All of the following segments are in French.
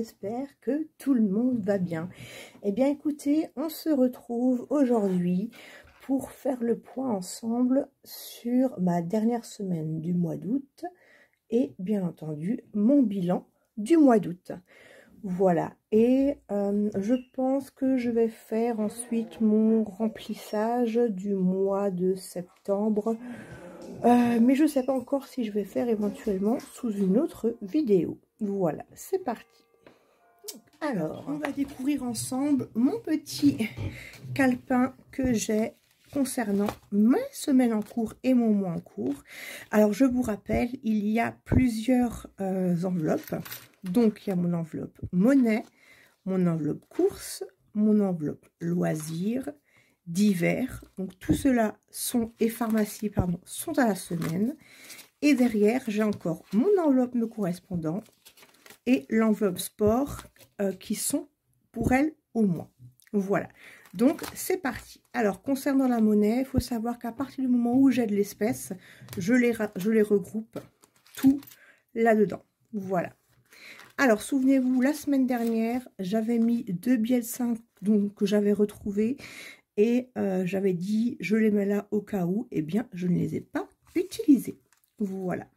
j'espère que tout le monde va bien. Eh bien écoutez, on se retrouve aujourd'hui pour faire le point ensemble sur ma dernière semaine du mois d'août et bien entendu mon bilan du mois d'août. Voilà, et je pense que je vais faire ensuite mon remplissage du mois de septembre. Mais je ne sais pas encore si je vais faire éventuellement sous une autre vidéo. Voilà, c'est parti. Alors, on va découvrir ensemble mon petit calepin que j'ai concernant ma semaine en cours et mon mois en cours. Alors, je vous rappelle, il y a plusieurs enveloppes. Donc, il y a mon enveloppe monnaie, mon enveloppe course, mon enveloppe loisirs, divers, donc tout cela sont et pharmacie pardon sont à la semaine, et derrière j'ai encore mon enveloppe me correspondant et l'enveloppe sport qui sont pour elle au mois. Voilà, donc c'est parti. Alors concernant la monnaie, il faut savoir qu'à partir du moment où j'ai de l'espèce, je les regroupe tout là-dedans. Voilà. Alors souvenez-vous, la semaine dernière j'avais mis 2 billets de 5 donc que j'avais retrouvés. Et j'avais dit, je les mets là au cas où, eh bien, je ne les ai pas utilisés. Voilà.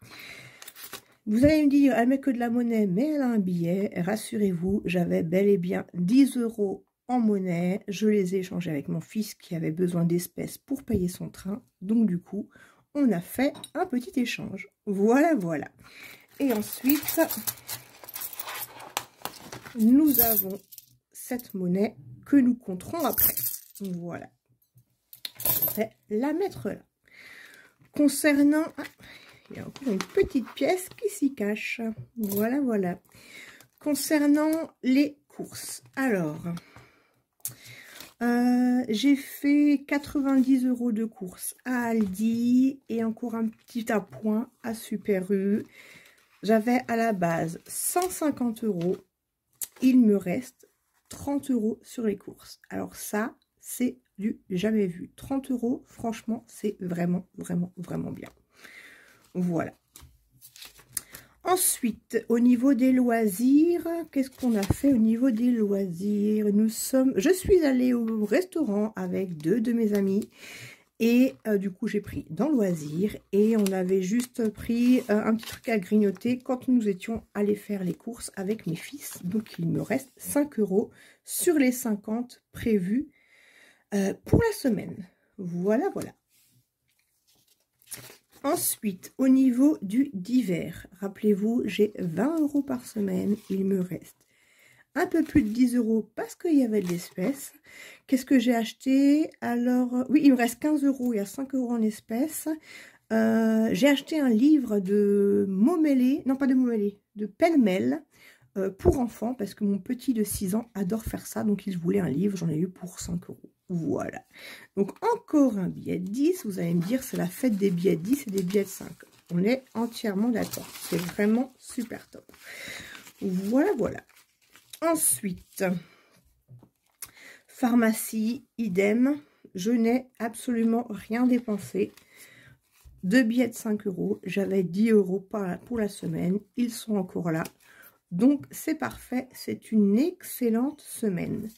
Vous allez me dire, elle met que de la monnaie, mais elle a un billet. Rassurez-vous, j'avais bel et bien 10 € en monnaie. Je les ai échangés avec mon fils qui avait besoin d'espèces pour payer son train. Donc, du coup, on a fait un petit échange. Voilà, voilà. Et ensuite, nous avons cette monnaie que nous compterons après. Voilà, je vais la mettre là. Concernant, il y a encore une petite pièce qui s'y cache. Voilà, voilà. Concernant les courses, alors, j'ai fait 90 € de courses à Aldi et encore un petit appoint à Super U. J'avais à la base 150 €. Il me reste 30 € sur les courses. Alors ça, c'est du jamais vu. 30 €, franchement, c'est vraiment, vraiment, vraiment bien. Voilà. Ensuite, au niveau des loisirs, qu'est-ce qu'on a fait au niveau des loisirs? Je suis allée au restaurant avec 2 de mes amis. Et du coup, j'ai pris dans loisirs et on avait juste pris un petit truc à grignoter quand nous étions allés faire les courses avec mes fils. Donc, il me reste 5 € sur les 50 prévus pour la semaine. Voilà, voilà. Ensuite, au niveau du divers, rappelez-vous, j'ai 20 € par semaine. Il me reste un peu plus de 10 € parce qu'il y avait de l'espèce. Qu'est-ce que j'ai acheté? Alors, oui, il me reste 15 €, il y a 5 € en espèces. J'ai acheté un livre de Momélé, non pas de Momélé, de Pêle-mêle pour enfants parce que mon petit de 6 ans adore faire ça. Donc, il voulait un livre, j'en ai eu pour 5 €. Voilà. Donc, encore un billet de 10. Vous allez me dire, c'est la fête des billets de 10 et des billets de 5. On est entièrement d'accord. C'est vraiment super top. Voilà, voilà. Ensuite, pharmacie, idem, je n'ai absolument rien dépensé. 2 billets de 5 €, j'avais 10 € pour la semaine, ils sont encore là. Donc c'est parfait, c'est une excellente semaine.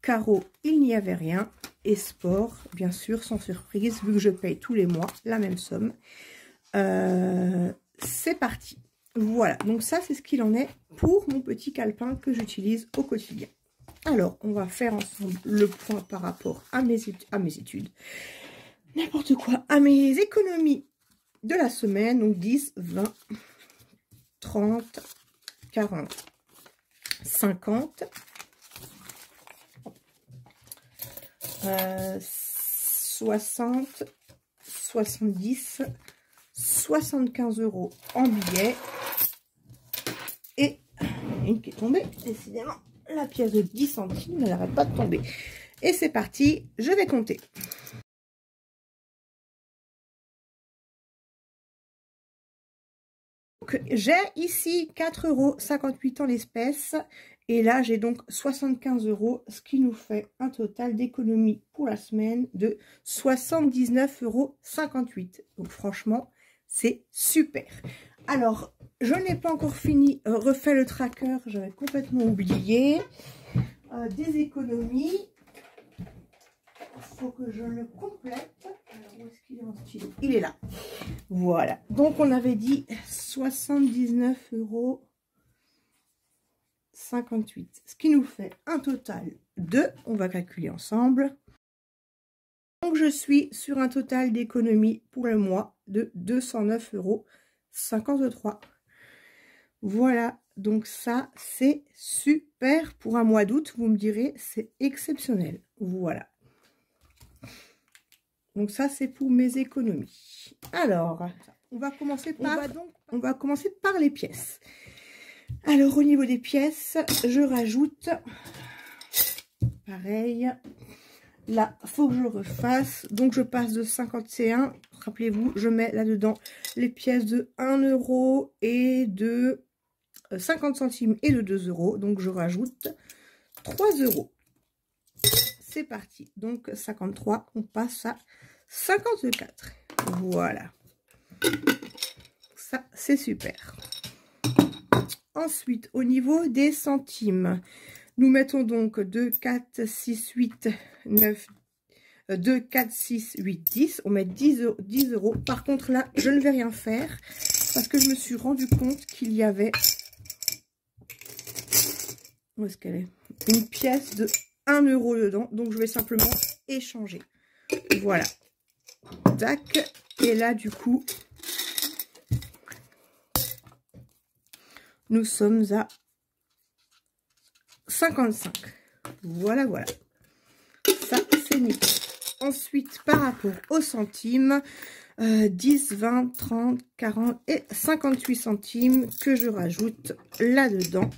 Carreau, il n'y avait rien. Et sport, bien sûr, sans surprise, vu que je paye tous les mois la même somme. C'est parti. Voilà, donc ça c'est ce qu'il en est pour mon petit calepin que j'utilise au quotidien. Alors, on va faire ensemble le point par rapport à mes études. N'importe quoi, à mes économies de la semaine. Donc 10, 20, 30, 40, 50, 60, 70, 75 € en billets. Et une qui est tombée, décidément, la pièce de 10 centimes, elle n'arrête pas de tomber. Et c'est parti, je vais compter. J'ai ici 4,58 € en l'espèce. Et là, j'ai donc 75 €, ce qui nous fait un total d'économie pour la semaine de 79,58 €. Donc franchement, c'est super. Alors, je n'ai pas encore fini, refait le tracker, j'avais complètement oublié. Des économies. Il faut que je le complète. Alors, où est-ce qu'il est en stylo? Il est là. Voilà. Donc, on avait dit 79,58 €. Ce qui nous fait un total de, on va calculer ensemble. Donc, je suis sur un total d'économie pour le mois de 209,53 €. Voilà. Donc, ça, c'est super pour un mois d'août. Vous me direz, c'est exceptionnel. Voilà. Donc ça, c'est pour mes économies. Alors, on va commencer par les pièces. Alors, au niveau des pièces, je rajoute, pareil, là, il faut que je le refasse. Donc, je passe de 51, rappelez-vous, je mets là-dedans les pièces de 1 € et de 50 centimes et de 2 €. Donc, je rajoute 3 €. C'est parti. Donc, 53, on passe à 54. Voilà. Ça, c'est super. Ensuite, au niveau des centimes, nous mettons donc 2, 4, 6, 8, 9, 2, 4, 6, 8, 10. On met 10 €. Par contre, là, je ne vais rien faire parce que je me suis rendu compte qu'il y avait... Où est-ce qu'elle est? Une pièce de 1 € dedans. Donc, je vais simplement échanger. Voilà. Tac. Et là, du coup, nous sommes à 55. Voilà, voilà. Ça, c'est nickel. Ensuite, par rapport aux centimes, 10, 20, 30, 40 et 58 centimes que je rajoute là-dedans.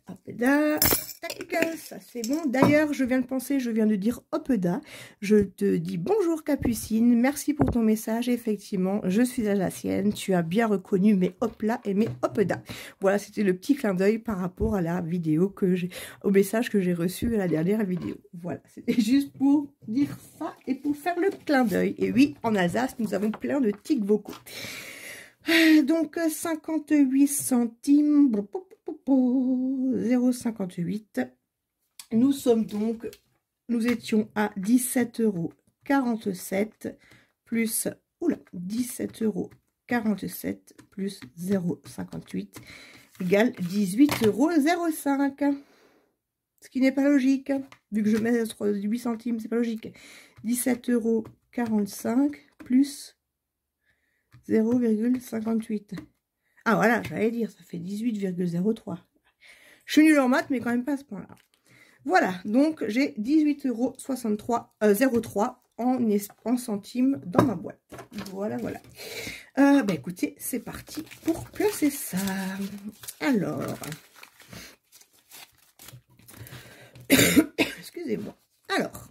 Hop là. Tac, ça c'est bon. D'ailleurs, je viens de penser, je viens de dire hopeda. Je te dis bonjour Capucine, merci pour ton message. Effectivement, je suis alsacienne, tu as bien reconnu mes hopla et mes hopeda. Voilà, c'était le petit clin d'œil par rapport à la vidéo que j'ai, au message que j'ai reçu à la dernière vidéo. Voilà, c'était juste pour dire ça et pour faire le clin d'œil. Et oui, en Alsace, nous avons plein de tics vocaux. Donc 58 centimes, 0,58. Nous sommes donc, nous étions à 17,47 € plus, oula, 17,47 € plus 0,58 égale 18,05 €. Ce qui n'est pas logique, vu que je mets 8 centimes, c'est pas logique. 17,45 € plus 0,58. Ah voilà, j'allais dire, ça fait 18,03. Je suis nulle en maths, mais quand même pas à ce point-là. Voilà, donc j'ai 18,03 € en centimes dans ma boîte. Voilà, voilà. Bah écoutez, c'est parti pour placer ça. Alors, excusez-moi. Alors,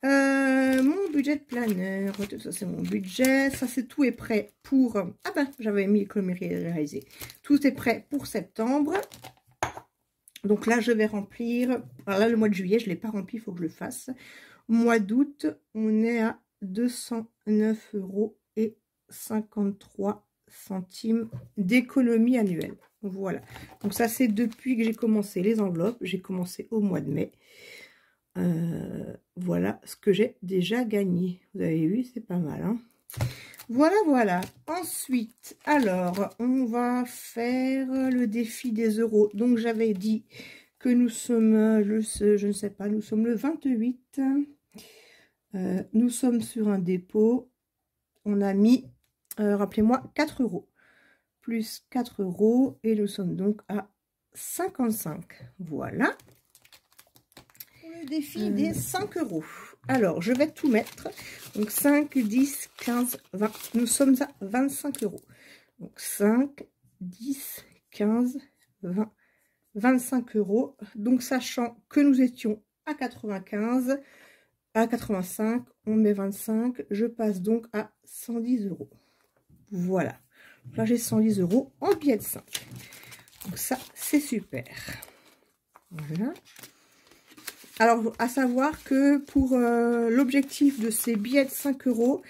mon budget de planeur, ça c'est mon budget, ça c'est tout est prêt pour, ah ben j'avais mis l'économie réalisée, tout est prêt pour septembre, donc là je vais remplir, alors là le mois de juillet je ne l'ai pas rempli, il faut que je le fasse, mois d'août on est à 209,53 € d'économie annuelle, voilà, donc ça c'est depuis que j'ai commencé les enveloppes, j'ai commencé au mois de mai. Voilà ce que j'ai déjà gagné. Vous avez vu, c'est pas mal. Hein, voilà, voilà. Ensuite, alors, on va faire le défi des euros. Donc, j'avais dit que nous sommes, je ne sais pas, nous sommes le 28. Nous sommes sur un dépôt. On a mis, rappelez-moi, 4 €. Plus 4 €. Et nous sommes donc à 55. Voilà. Défi des 5 €. Alors, je vais tout mettre. Donc, 5, 10, 15, 20. Nous sommes à 25 €. Donc, 5, 10, 15, 20, 25 €. Donc, sachant que nous étions à 95, à 85, on met 25. Je passe donc à 110 €. Voilà. Là, j'ai 110 € en billets de 5. Donc, ça, c'est super. Voilà. Alors, à savoir que pour l'objectif de ces billets de 5 €,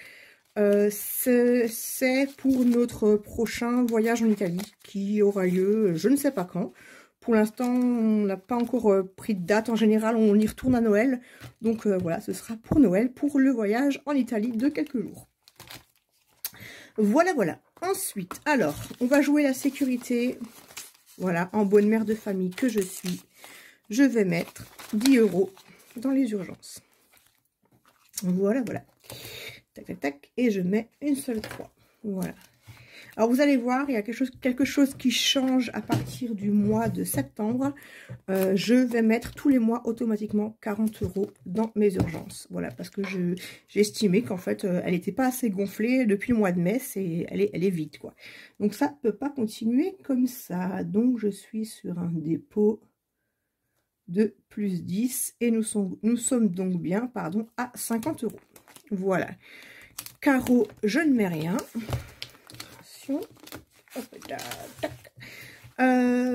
c'est pour notre prochain voyage en Italie qui aura lieu je ne sais pas quand. Pour l'instant, on n'a pas encore pris de date. En général, on y retourne à Noël. Donc voilà, ce sera pour Noël, pour le voyage en Italie de quelques jours. Voilà, voilà. Ensuite, alors, on va jouer la sécurité. Voilà, en bonne mère de famille que je suis. Je vais mettre 10 € dans les urgences. Voilà, voilà. Tac, tac, tac. Et je mets une seule croix. Voilà. Alors, vous allez voir, il y a quelque chose qui change à partir du mois de septembre. Je vais mettre tous les mois automatiquement 40 € dans mes urgences. Voilà, parce que j'ai estimé qu'en fait, elle n'était pas assez gonflée depuis le mois de mai. Elle est vide, quoi. Donc, ça ne peut pas continuer comme ça. Donc, je suis sur un dépôt de plus 10. Et nous sommes donc bien, pardon, à 50 €. Voilà. Carreau, je ne mets rien.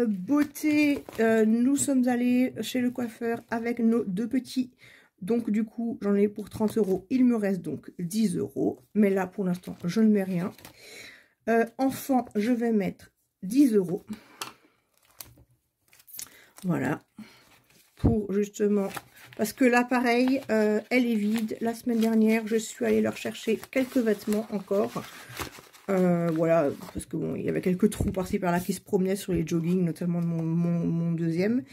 Beauté, nous sommes allés chez le coiffeur avec nos deux petits. Donc du coup, j'en ai pour 30 €. Il me reste donc 10 €. Mais là, pour l'instant, je ne mets rien. Enfant, je vais mettre 10 €. Voilà. Pour justement... Parce que là, pareil, elle est vide. La semaine dernière, je suis allée leur chercher quelques vêtements encore. Voilà, parce que bon, il y avait quelques trous par-ci par-là qui se promenaient sur les joggings, notamment de mon deuxième.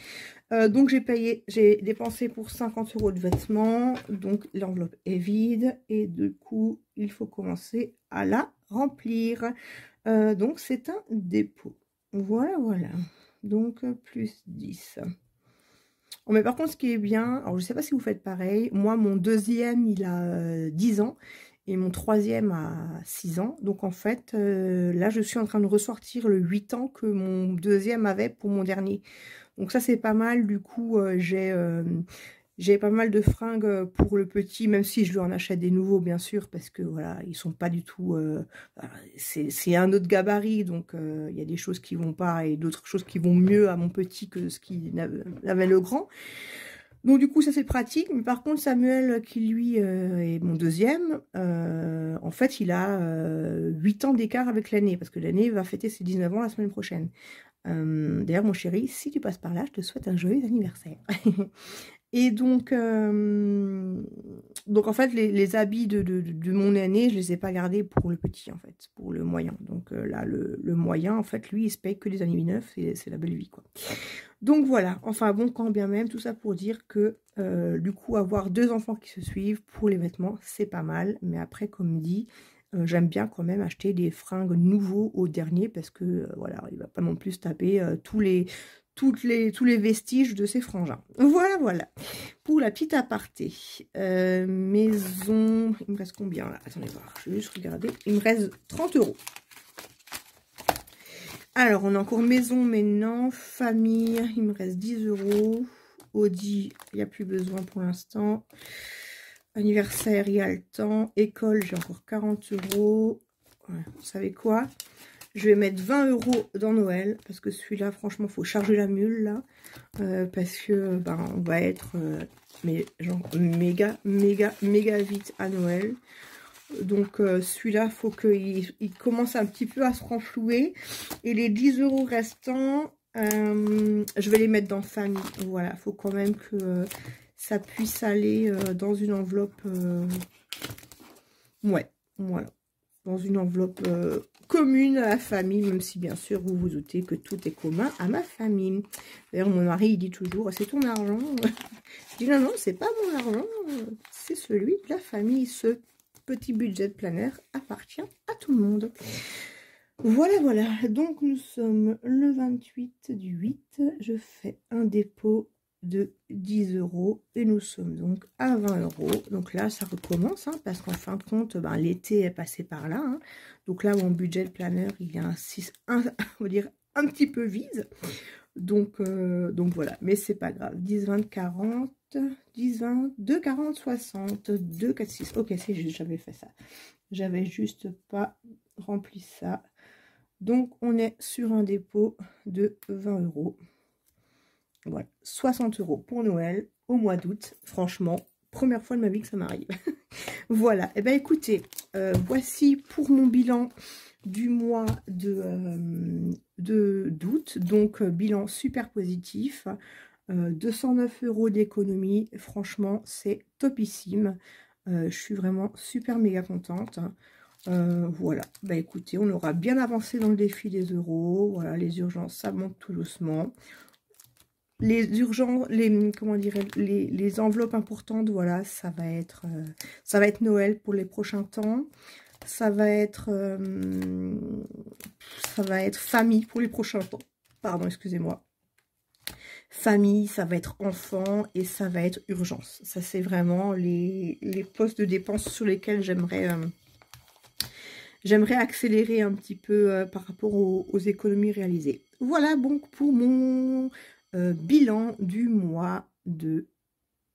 Donc j'ai dépensé pour 50 € de vêtements. Donc l'enveloppe est vide et du coup, il faut commencer à la remplir. Donc c'est un dépôt. Voilà, voilà. Donc plus 10. Oh, mais par contre, ce qui est bien, alors je ne sais pas si vous faites pareil, moi mon deuxième il a 10 ans et mon troisième a 6 ans. Donc en fait, là je suis en train de ressortir le 8 ans que mon deuxième avait pour mon dernier. Donc ça c'est pas mal, du coup j'ai pas mal de fringues pour le petit, même si je lui en achète des nouveaux bien sûr, parce que voilà, ils sont pas du tout... c'est un autre gabarit, donc il y a des choses qui vont pas et d'autres choses qui vont mieux à mon petit que ce qu'il avait le grand. Donc du coup ça c'est pratique, mais par contre Samuel qui lui est mon deuxième, en fait il a 8 ans d'écart avec l'aîné, parce que l'aîné va fêter ses 19 ans la semaine prochaine. D'ailleurs mon chéri, si tu passes par là, je te souhaite un joyeux anniversaire. Et donc en fait, les habits de mon aîné, je les ai pas gardés pour le petit, en fait, pour le moyen. Donc là, le moyen, en fait, lui, il se paye que des années 9, c'est la belle vie, quoi. Donc voilà, enfin bon, quand bien même, tout ça pour dire que du coup, avoir 2 enfants qui se suivent pour les vêtements, c'est pas mal. Mais après, comme dit, j'aime bien quand même acheter des fringues nouveaux au dernier, parce que voilà, il va pas non plus se taper tous les vestiges de ses frangins. Voilà, voilà. Pour la petite aparté. Maison... Il me reste combien là? Attendez voir, je vais juste regarder. Il me reste 30 €. Alors, on a encore maison, mais non. Famille, il me reste 10 €. Audi, il n'y a plus besoin pour l'instant. Anniversaire, il y a le temps. École, j'ai encore 40 €. Ouais, vous savez quoi? Je vais mettre 20 € dans Noël, parce que celui-là, franchement, il faut charger la mule, là. Parce que, ben, on va être, mais genre, méga vite à Noël. Donc, celui-là, il faut qu'il commence un petit peu à se renflouer. Et les 10 € restants, je vais les mettre dans famille. Voilà, il faut quand même que ça puisse aller dans une enveloppe. Ouais, voilà. Dans une enveloppe commune à la famille, même si bien sûr vous vous doutez que tout est commun à ma famille. D'ailleurs mon mari il dit toujours c'est ton argent. Je dis non non, c'est pas mon argent, c'est celui de la famille. Ce petit budget de planner appartient à tout le monde. Voilà, voilà. Donc nous sommes le 28 du 8. Je fais un dépôt de 10 € et nous sommes donc à 20 €. Donc là ça recommence, hein, parce qu'en fin de compte ben, l'été est passé par là, hein. Donc là mon budget de planner il est on va dire un petit peu vide, donc voilà, mais c'est pas grave. 10 20 40 10 20 2 40 60 2 4 6. Ok, c'est juste, j'avais fait ça, j'avais juste pas rempli ça. Donc on est sur un dépôt de 20 €. Voilà, 60 € pour Noël au mois d'août. Franchement, première fois de ma vie que ça m'arrive. Voilà, et bien écoutez, voici pour mon bilan du mois d'août. Donc, bilan super positif. 209 € d'économie. Franchement, c'est topissime. Je suis vraiment super méga contente. Voilà, bah écoutez, on aura bien avancé dans le défi des euros. Voilà, les urgences, ça monte tout doucement. Les urgences, comment dirais, les enveloppes importantes, voilà, ça va être Noël pour les prochains temps. Ça va être famille pour les prochains temps. Pardon, excusez-moi. Famille, ça va être enfant et ça va être urgence. Ça, c'est vraiment les postes de dépenses sur lesquels j'aimerais accélérer un petit peu par rapport aux économies réalisées. Voilà donc pour mon bilan du mois de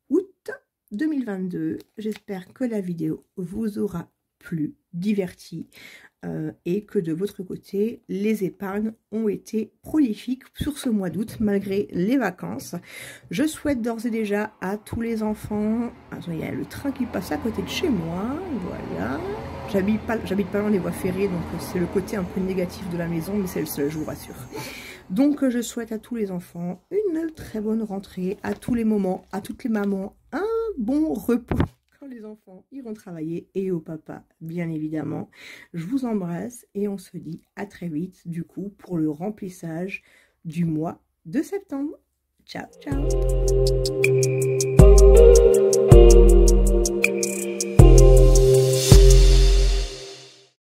août 2022. J'espère que la vidéo vous aura plu, diverti et que de votre côté, les épargnes ont été prolifiques sur ce mois d'août malgré les vacances. Je souhaite d'ores et déjà à tous les enfants... Attends, il y a le train qui passe à côté de chez moi, voilà. J'habite pas loin des voies ferrées, donc c'est le côté un peu négatif de la maison, mais c'est le seul, je vous rassure. Donc je souhaite à tous les enfants une très bonne rentrée, à tous les moments, à toutes les mamans, un bon repos quand les enfants iront travailler et au papa, bien évidemment. Je vous embrasse et on se dit à très vite, du coup, pour le remplissage du mois de septembre. Ciao, ciao!